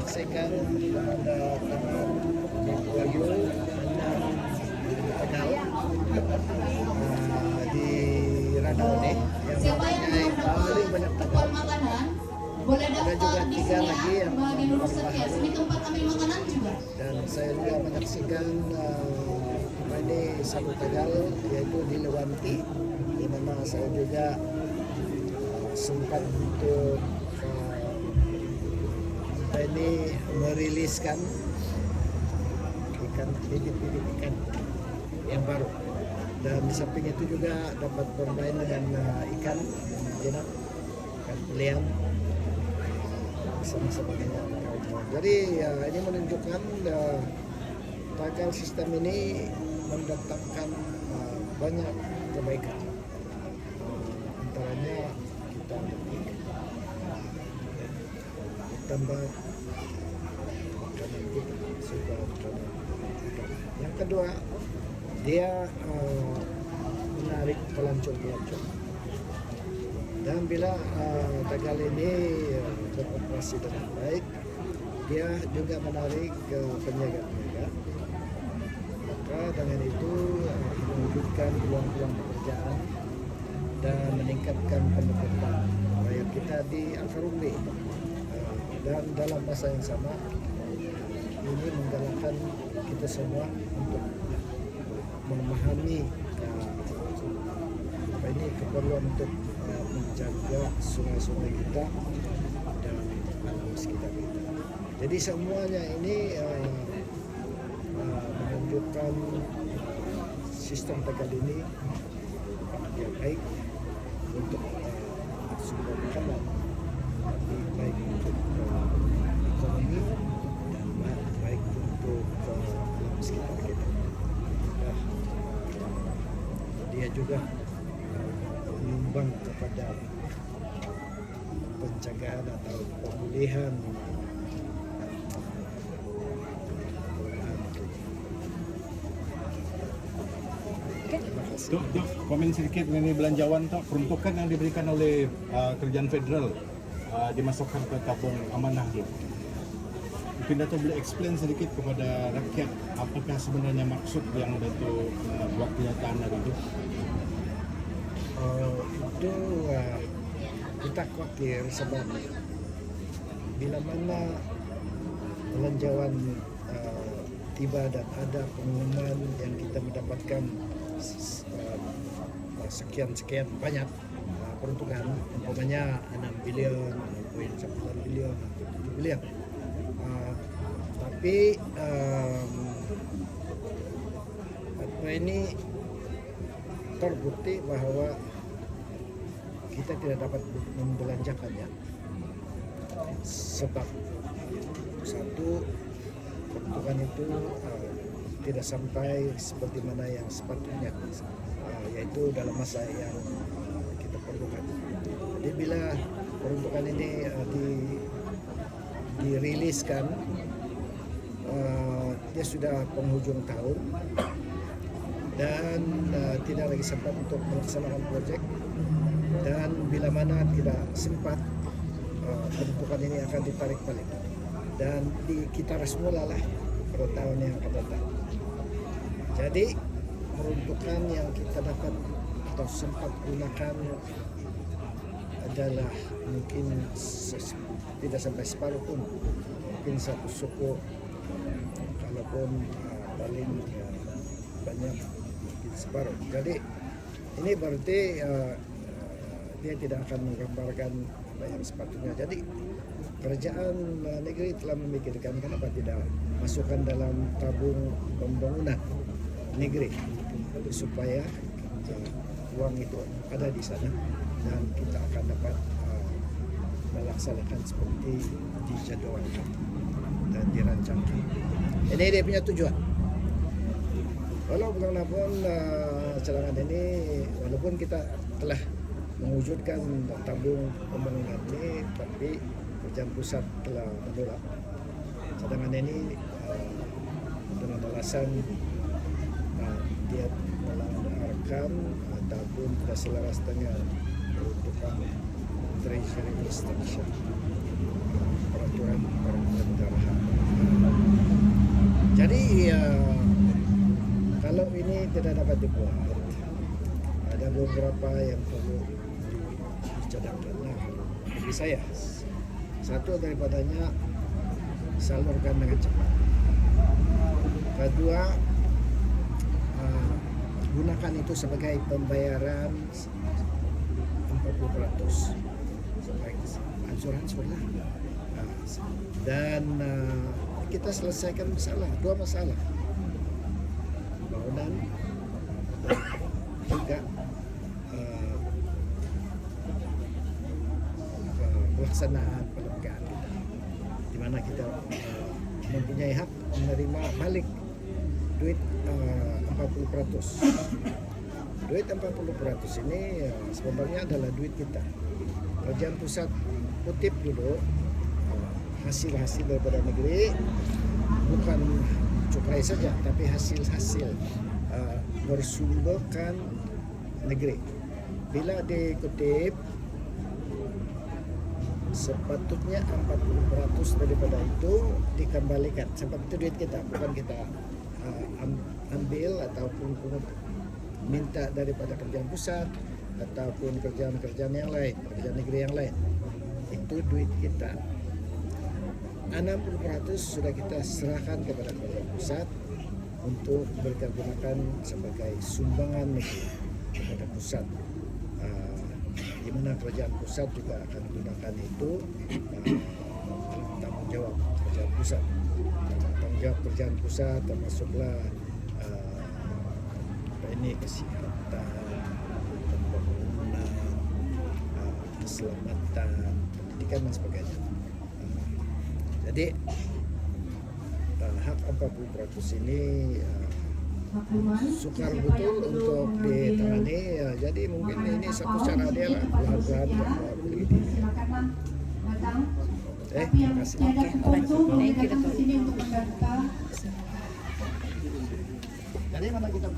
menyaksikan ada taman Wahyu Tegal di Ranau ini yang mempunyai paling banyak tagal. Ada juga 3 lagi yang ini tempat ambil makanan juga. Dan saya juga menyaksikan ini satu tagal yaitu di Lewanti, di mana saya juga sempat untuk ini meriliskan ikan, bibit-bibit ikan yang baru, dan di samping itu juga dapat bermain dengan ikan jinak, ikan belian bersama-sama dengan kawan-kawan. Jadi ya, ini menunjukkan tagal sistem ini mendatangkan banyak kebaikan. Antaranya kita tambah makanan kita suka makanan ikan. Yang kedua, dia menarik pelancong-pelancong. Dan bila tagal ini beroperasi dengan baik, dia juga menarik penjaga-penjaga. Maka dengan itu mewujudkan peluang-peluang pekerjaan dan meningkatkan pendapatan rakyat kita di Al-Farumbi. Dan dalam masa yang sama ini menggalakkan kita semua untuk memahami ini keperluan untuk menjaga sungai-sungai kita dan alam sekitar kita. Jadi semuanya ini menunjukkan sistem tagal ini yang baik untuk sumber makanan, baik untuk ekonomi dan baik untuk alam sekitar kita. Dia juga menyumbang kepada pencegahan atau pemulihan Tok, komen sedikit mengenai belanjawan Tok, peruntukan yang diberikan oleh kerajaan federal dimasukkan ke tabung amanah tu. Mungkin Dato' boleh explain sedikit kepada rakyat apakah sebenarnya maksud yang Dato' buat kenyataan hari itu? Itu kita khawatir sebab bila mana belanjawan tiba dan ada pengumuman yang kita mendapatkan sekian banyak peruntukan, umpamanya 6 bilion, 6.9 bilion, 7 bilion. Tapi ini terbukti bahwa kita tidak dapat membelanjakannya sebab satu, peruntukan itu tidak sampai seperti mana yang sepatutnya, yaitu dalam masa yang kita perlukan. Jadi bila peruntukan ini diriliskan, dia sudah penghujung tahun dan tidak lagi sempat untuk melaksanakan proyek, dan bila mana tidak sempat, peruntukan ini akan ditarik balik dan kita semula lah pada tahun yang akan datang. Jadi peruntukan yang kita dapat atau sempat gunakan adalah mungkin tidak sampai separuh pun, mungkin satu suku, kalaupun paling banyak mungkin separuh. Jadi ini berarti dia tidak akan menggambarkan apa yang sepatutnya. Jadi kerajaan negeri telah memikirkan kenapa tidak masukkan dalam tabung pembangunan negeri supaya uang itu ada di sana dan kita akan dapat melaksanakan seperti dijadwalkan dan dirancangkan. Ini dia punya tujuan. Walau bagaimanapun cadangan ini, walaupun kita telah mewujudkan tabung pembangunan ini, tapi kerajaan pusat telah menolak cadangan ini dengan alasan dia melanggarkan ataupun tidak selaras dengan peruntukan Treasury Instruction, peraturan peruntukan tidak dapat dibuat. Ada beberapa yang perlu dicadangkan bagi saya. Satu daripadanya, salurkan dengan cepat. Kedua, gunakan itu sebagai pembayaran 40% sebagai ansur lah. Dan kita selesaikan dua masalah, bangunan dan juga pelaksanaan pelembagaan kita, di mana kita mempunyai hak menerima balik duit 40%. Duit 40% ini sebenarnya adalah duit kita. Kerajaan pusat kutip dulu hasil-hasil daripada negeri, bukan cukai saja, tapi hasil-hasil bersumberkan negeri. Bila dikutip, sepatutnya 40% daripada itu dikembalikan, sebab itu duit kita, bukan kita ambil ataupun minta daripada kerajaan pusat ataupun kerjaan-kerjaan yang lain, kerjaan negeri yang lain. Itu duit kita. 60% sudah kita serahkan kepada kerajaan pusat untuk dipergunakan sebagai sumbangan negeri kepada pusat, di mana kerajaan pusat juga akan gunakan itu tanggung jawab kerajaan pusat. Tanggung jawab kerajaan pusat termasuklah kesihatan, pembangunan, keselamatan, pendidikan dan sebagainya. Jadi hak 40% ini sukar betul untuk ditangani. Jadi mungkin ini satu cara dia lah, pelan-pelan beli di. Terima kasih. Jadi mana kita